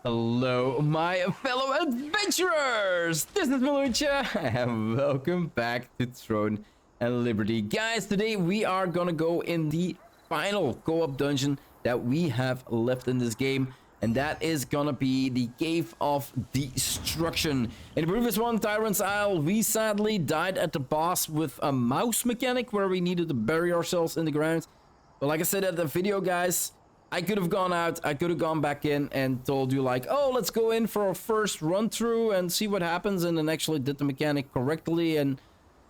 Hello, my fellow adventurers! This is Mloentje, and welcome back to Throne and Liberty. Guys, today we are gonna go in the final co-op dungeon that we have left in this game, and that is gonna be the Cave of Destruction. In the previous one, Tyrant's Isle, we sadly died at the boss with a mouse mechanic where we needed to bury ourselves in the ground. But like I said at the video, guys, I could have gone out, I could have gone back in and told you like, oh, let's go in for a first run through and see what happens, and then actually did the mechanic correctly, and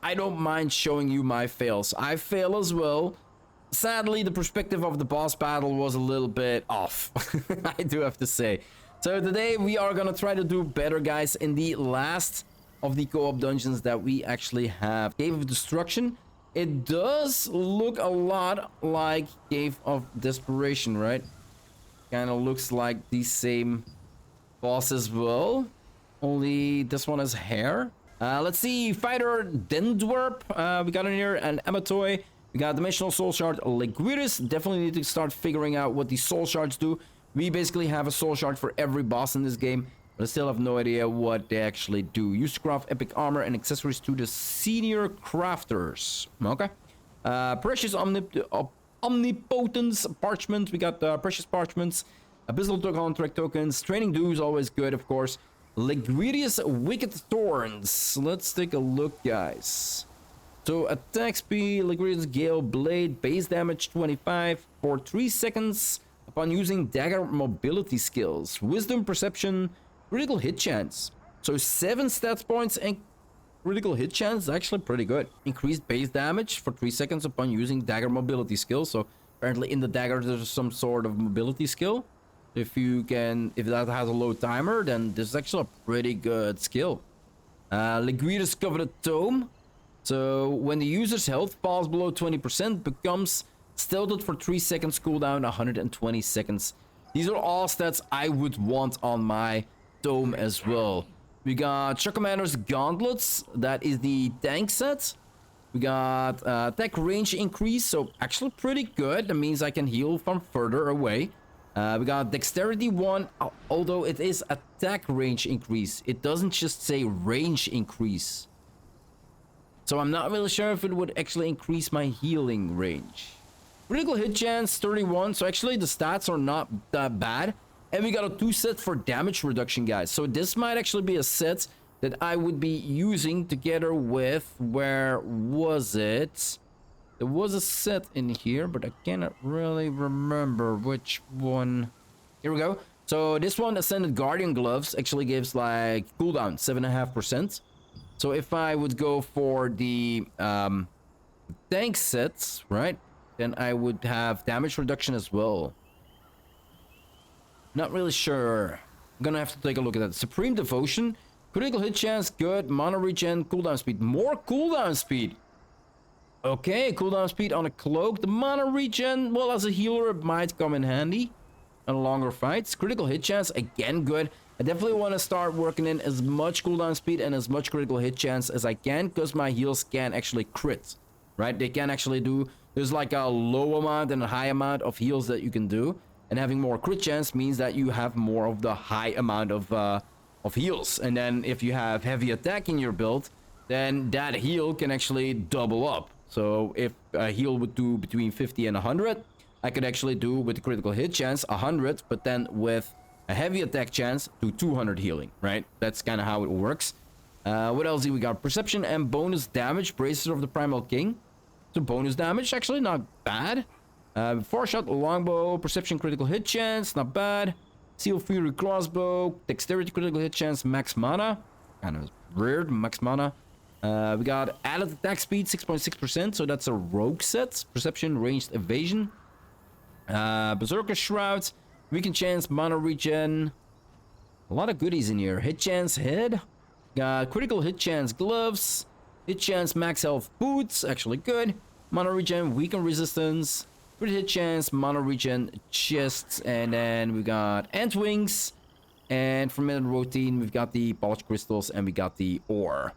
I don't mind showing you my fails. I fail as well. Sadly, the perspective of the boss battle was a little bit off, I do have to say. So today we are gonna try to do better, guys, in the last of the co-op dungeons that we actually have. Cave of Destruction. It does look a lot like Cave of Desperation, right? Kind of looks like the same boss as well. Only this one has hair. Let's see. Fighter Dendwerp. We got in here an Amatoy. We got Dimensional Soul Shard Liquidus. Definitely need to start figuring out what these Soul Shards do. We basically have a Soul Shard for every boss in this game, but I still have no idea what they actually do. Use to craft epic armor and accessories to the senior crafters. Okay. Precious Omnipotence Parchment. We got Precious Parchments. Abyssal Contract Tokens. Training Dues, always good, of course. Ligurious Wicked Thorns. Let's take a look, guys. So, attack speed, Ligurious Gale Blade, base damage 25 for 3 seconds upon using dagger mobility skills. Wisdom, Perception, critical hit chance. So 7 stats points and critical hit chance is actually pretty good. Increased base damage for 3 seconds upon using dagger mobility skills. So apparently in the dagger there's some sort of mobility skill. If that has a low timer, then this is actually a pretty good skill. Ligurious Coveted Tome. So when the user's health falls below 20%, becomes stilted for 3 seconds, cooldown 120 seconds. These are all stats I would want on my Tome as well. We got Chuck Commander's Gauntlets. That is the tank set. We got attack range increase, so actually pretty good. That means I can heal from further away. We got Dexterity 1, although it is attack range increase. It doesn't just say range increase. So I'm not really sure if it would actually increase my healing range. Critical hit chance 31, so actually the stats are not that bad. And we got a 2 set for damage reduction, guys. So this might actually be a set that I would be using together with, where was it? There was a set in here, but I cannot really remember which one. Here we go. So this one, Ascended Guardian Gloves, actually gives like cooldown 7.5%. So if I would go for the tank sets, right, then I would have damage reduction as well. Not really sure. I'm gonna have to take a look at that. Supreme Devotion, critical hit chance, good. Mana regen, cooldown speed, more cooldown speed. Okay, cooldown speed on a cloak. The mana regen, well, as a healer, it might come in handy on longer fights. Critical hit chance, again, good. I definitely want to start working in as much cooldown speed and as much critical hit chance as I can, because my heals can actually crit, right? They can actually do, there's like a low amount and a high amount of heals that you can do. And having more crit chance means that you have more of the high amount of heals. And then if you have heavy attack in your build, then that heal can actually double up. So if a heal would do between 50 and 100, I could actually do with the critical hit chance 100, but then with a heavy attack chance do 200 healing, right? That's kind of how it works. What else do we got? Perception and bonus damage, Braces of the Primal King. So bonus damage, actually not bad. 4-shot longbow, perception critical hit chance, not bad. Seal Fury crossbow, dexterity critical hit chance, max mana. Kind of weird, max mana. We got added attack speed, 6.6%, so that's a rogue set. Perception, ranged evasion. Berserker Shroud, weaken chance, mana regen. A lot of goodies in here. Hit chance, head. Got critical hit chance, gloves. Hit chance, max health boots, actually good. Mana regen, weaken resistance. Crit hit chance, mana regen, chests, and then we got ant wings. And for minute routine, we've got the polished crystals and we got the ore.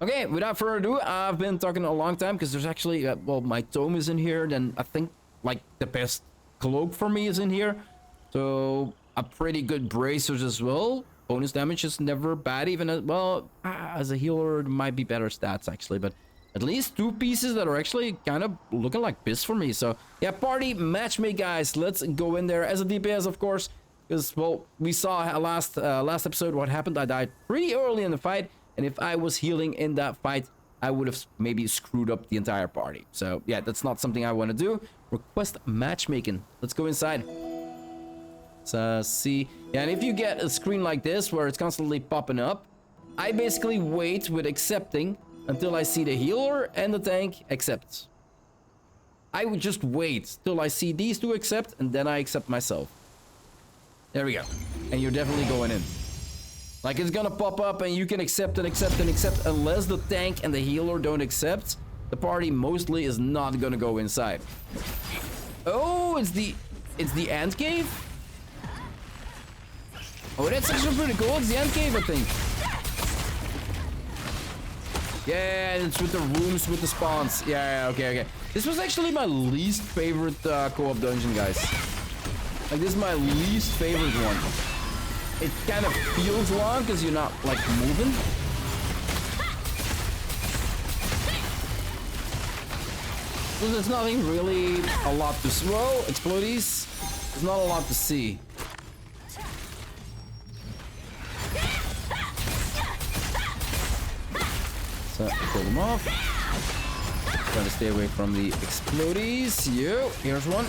Okay, without further ado, I've been talking a long time because there's actually, well, my tome is in here. Then I think like the best cloak for me is in here. So a pretty good bracers as well. Bonus damage is never bad, even as well. As a healer, it might be better stats actually, but at least 2 pieces that are actually kind of looking like piss for me. So yeah, party matchmake, guys. Let's go in there as a DPS, of course, because well, we saw last episode what happened. I died pretty early in the fight, and if I was healing in that fight, I would have maybe screwed up the entire party. So yeah, that's not something I want to do. Request matchmaking. Let's go inside. Let's see. Yeah, and if you get a screen like this where it's constantly popping up, I basically wait with accepting until I see the healer and the tank accept. I would just wait till I see these two accept, and then I accept myself. There we go. And you're definitely going in. Like, it's gonna pop up and you can accept and accept and accept. Unless the tank and the healer don't accept, the party mostly is not gonna go inside. Oh, it's the ant cave? Oh, that's actually pretty cool. It's the ant cave, I think. Yeah, it's with the rooms, with the spawns. Yeah, okay. This was actually my least favorite co-op dungeon, guys. Like, this is my least favorite one. It kind of feels long because you're not, like, moving. So there's nothing really a lot to... Whoa, explodies. There's not a lot to see. So, pull them off. Try to stay away from the explodies. Yo, here's one.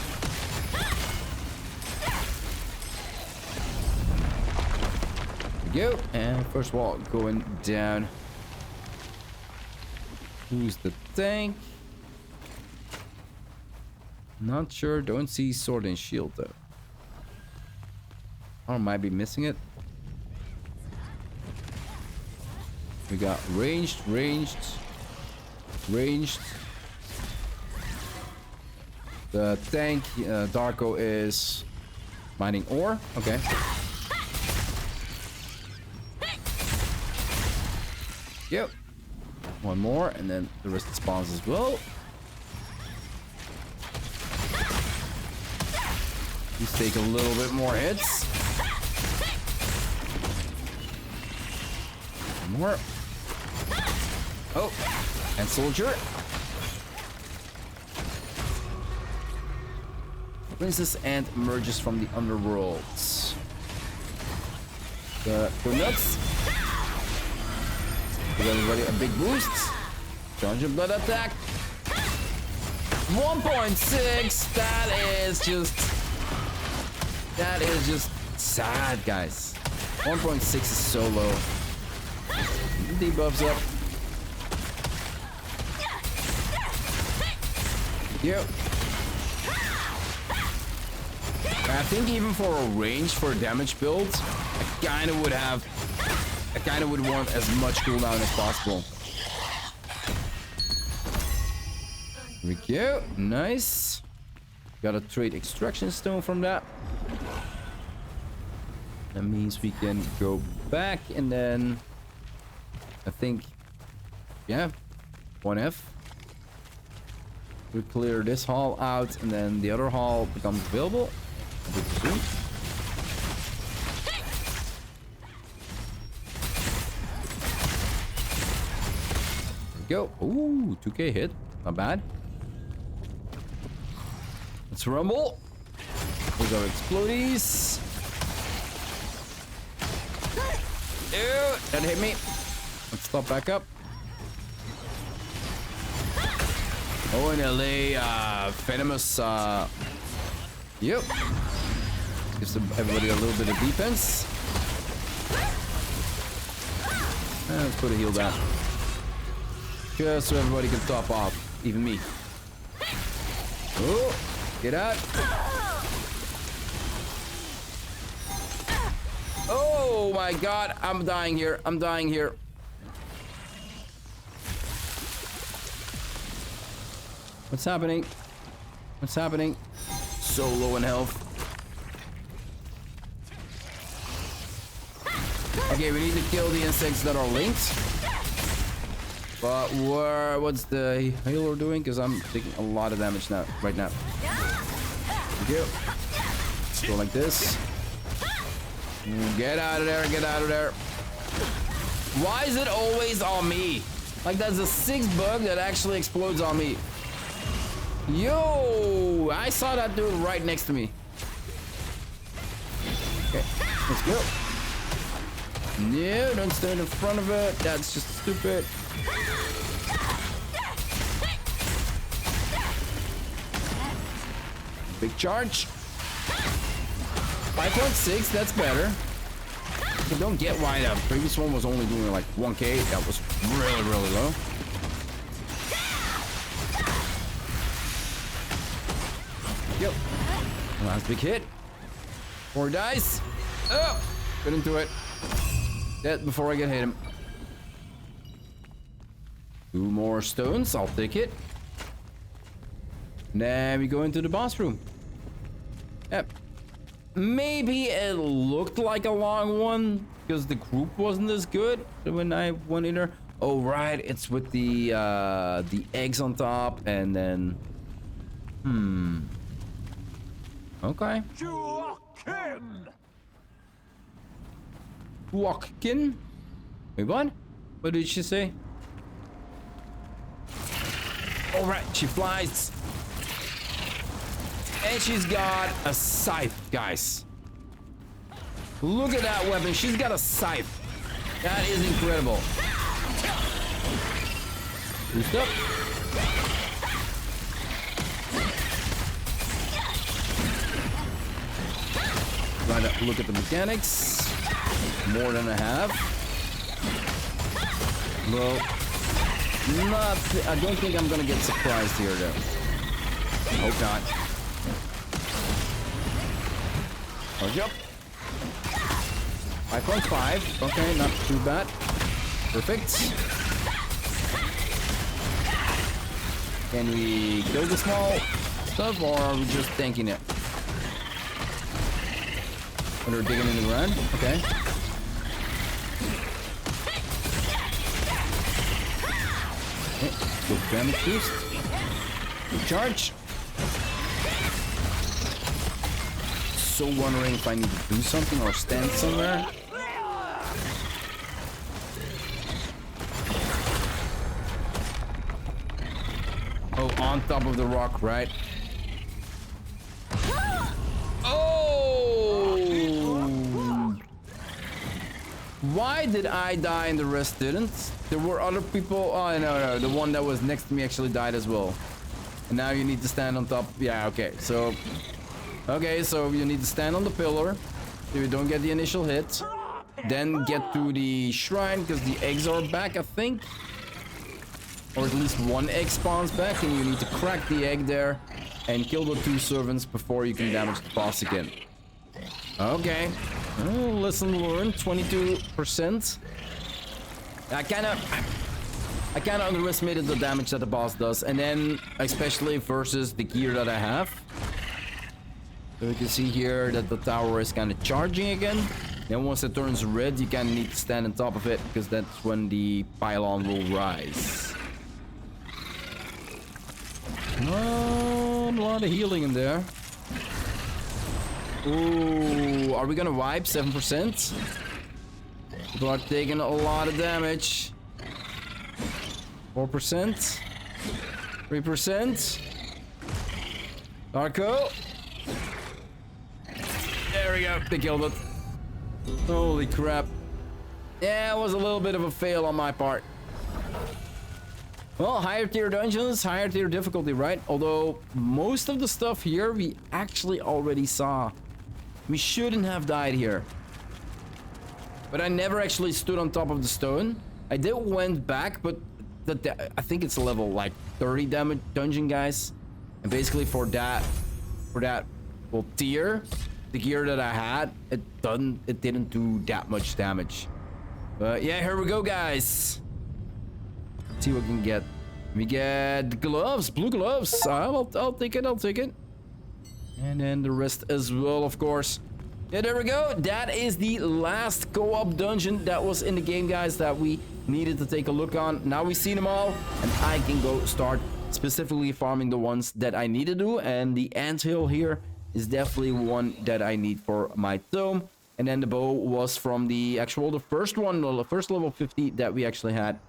There we go. And first wall going down. Who's the tank? Not sure. Don't see sword and shield though. Or might be missing it. We got ranged. The tank, Darko, is mining ore. Okay. Yep. One more, and then the rest spawns as well. Let's take a little bit more hits. One more. Oh, and soldier. Princess Ant emerges from the underworlds. Go nuts. Give everybody a big boost. Charge your blood attack. 1.6. That is just sad, guys. 1.6 is so low. Debuffs up. Yep. I think even for a range for damage builds, I kind of would want as much cooldown as possible. Here we go. Nice. Got a trade extraction stone from that. That means we can go back and then I think, yeah, 1F. We clear this hall out and then the other hall becomes available. Go. Ooh, 2k hit. Not bad. Let's rumble. Those are explodies. Ew, that hit me. Let's stop back up. Oh, and LA, venomous, yep. Gives everybody a little bit of defense. And let's put a heal down. Just so everybody can top off. Even me. Oh, get out. Oh my god, I'm dying here. I'm dying here. What's happening? What's happening? So low in health. Okay, we need to kill the insects that are linked. But what's the healer doing? Because I'm taking a lot of damage now, right now. Thank you. Go like this. Get out of there, get out of there. Why is it always on me? Like, that's a 6 bug that actually explodes on me. Yo, I saw that dude right next to me. Okay, let's go. No, don't stand in front of it. That's just stupid. Big charge. 5.6, that's better. I don't get why the previous one was only doing like 1k. That was really, really low. Yep. Last big hit. 4 dice. Oh, couldn't do it. Dead before I get hit him. 2 more stones. I'll take it. Then we go into the boss room. Yep. Maybe it looked like a long one because the group wasn't as good when I went in there. Oh right, it's with the eggs on top and then okay. Walkin? Wait, what? What did she say? All right, she flies. And she's got a scythe, guys. Look at that weapon. She's got a scythe. That is incredible. Boost up. Right, look at the mechanics. More than a half. Well, I don't think I'm gonna get surprised here, though. Hope not. Charge up. 5.5. Okay, not too bad. Perfect. Can we kill the small stuff, or are we just tanking it? When we're digging in the ground? Okay. Okay. Good damage boost. Good charge. So wondering if I need to do something or stand somewhere. Oh, on top of the rock, right? Oh! Why did I die and the rest didn't? There were other people. Oh, no, the one that was next to me actually died as well. And now you need to stand on top. Yeah, okay, so... Okay, so you need to stand on the pillar so you don't get the initial hit. Then get to the shrine because the eggs are back, I think. Or at least one egg spawns back and you need to crack the egg there and kill the 2 servants before you can damage the boss again. Okay. Oh, lesson learned, 22%. I kind of underestimated the damage that the boss does, and then especially versus the gear that I have. So you can see here that the tower is kind of charging again. Then once it turns red, you kind of need to stand on top of it because that's when the pylon will rise. Oh, a lot of healing in there. Ooh, are we gonna wipe 7%? People are taking a lot of damage. 4%. 3%. Darko. There we go. They killed it. Holy crap. Yeah, it was a little bit of a fail on my part. Well, higher tier dungeons, higher tier difficulty, right? Although most of the stuff here we actually already saw. We shouldn't have died here. But I never actually stood on top of the stone. I did went back, but I think it's a level like 30 damage dungeon, guys. And basically for that well, tier, the gear that I had, it didn't do that much damage. But yeah, here we go, guys. Let's see what we can get. We get gloves, blue gloves. I'll take it, I'll take it. And then the rest as well, of course. Yeah, there we go. That is the last co-op dungeon that was in the game, guys, that we needed to take a look on. Now we've seen them all, and I can go start specifically farming the ones that I need to do. And the anthill here is definitely one that I need for my tome. And then the bow was from the first one, the first level 50 that we actually had.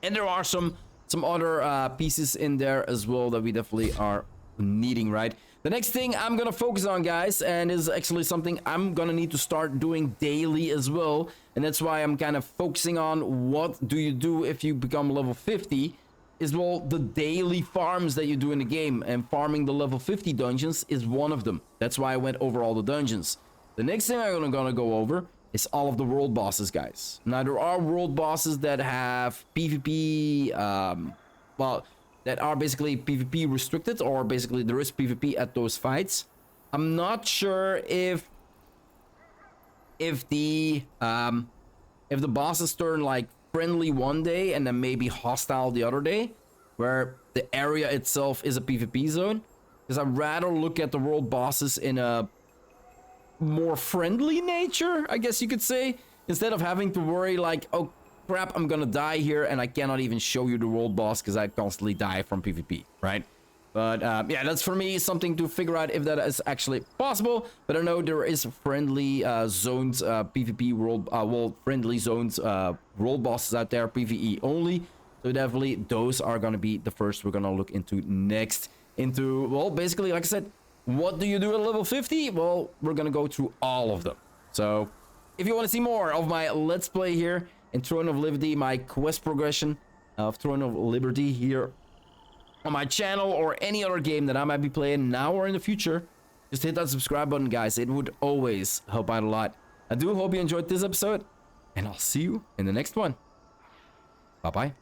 And there are some other pieces in there as well that we definitely are needing, right? The next thing I'm gonna focus on, guys, and is actually something I'm gonna need to start doing daily as well, and that's why I'm kind of focusing on what do you do if you become level 50, is, well, the daily farms that you do in the game, and farming the level 50 dungeons is one of them. That's why I went over all the dungeons. The next thing I'm gonna go over is all of the world bosses, guys. Now, there are world bosses that have PvP, well, that are basically PvP restricted, or basically there is PvP at those fights. I'm not sure if the bosses turn like friendly one day and then maybe hostile the other day, where the area itself is a PvP zone. Because I'd rather look at the world bosses in a more friendly nature, I guess you could say, instead of having to worry like, oh crap, I'm gonna die here and I cannot even show you the world boss because I constantly die from PvP, right? But yeah, that's for me something to figure out if that is actually possible. But I know there is friendly zones, PvP world friendly zones, world bosses out there, PvE only. So definitely those are gonna be the first we're gonna look into next. Well, basically, like I said, what do you do at level 50? Well, we're gonna go through all of them. So if you want to see more of my Let's Play here in Throne of Liberty, my quest progression of Throne of Liberty here on my channel, or any other game that I might be playing now or in the future, just hit that subscribe button, guys. It would always help out a lot. I do hope you enjoyed this episode, and I'll see you in the next one. Bye-bye.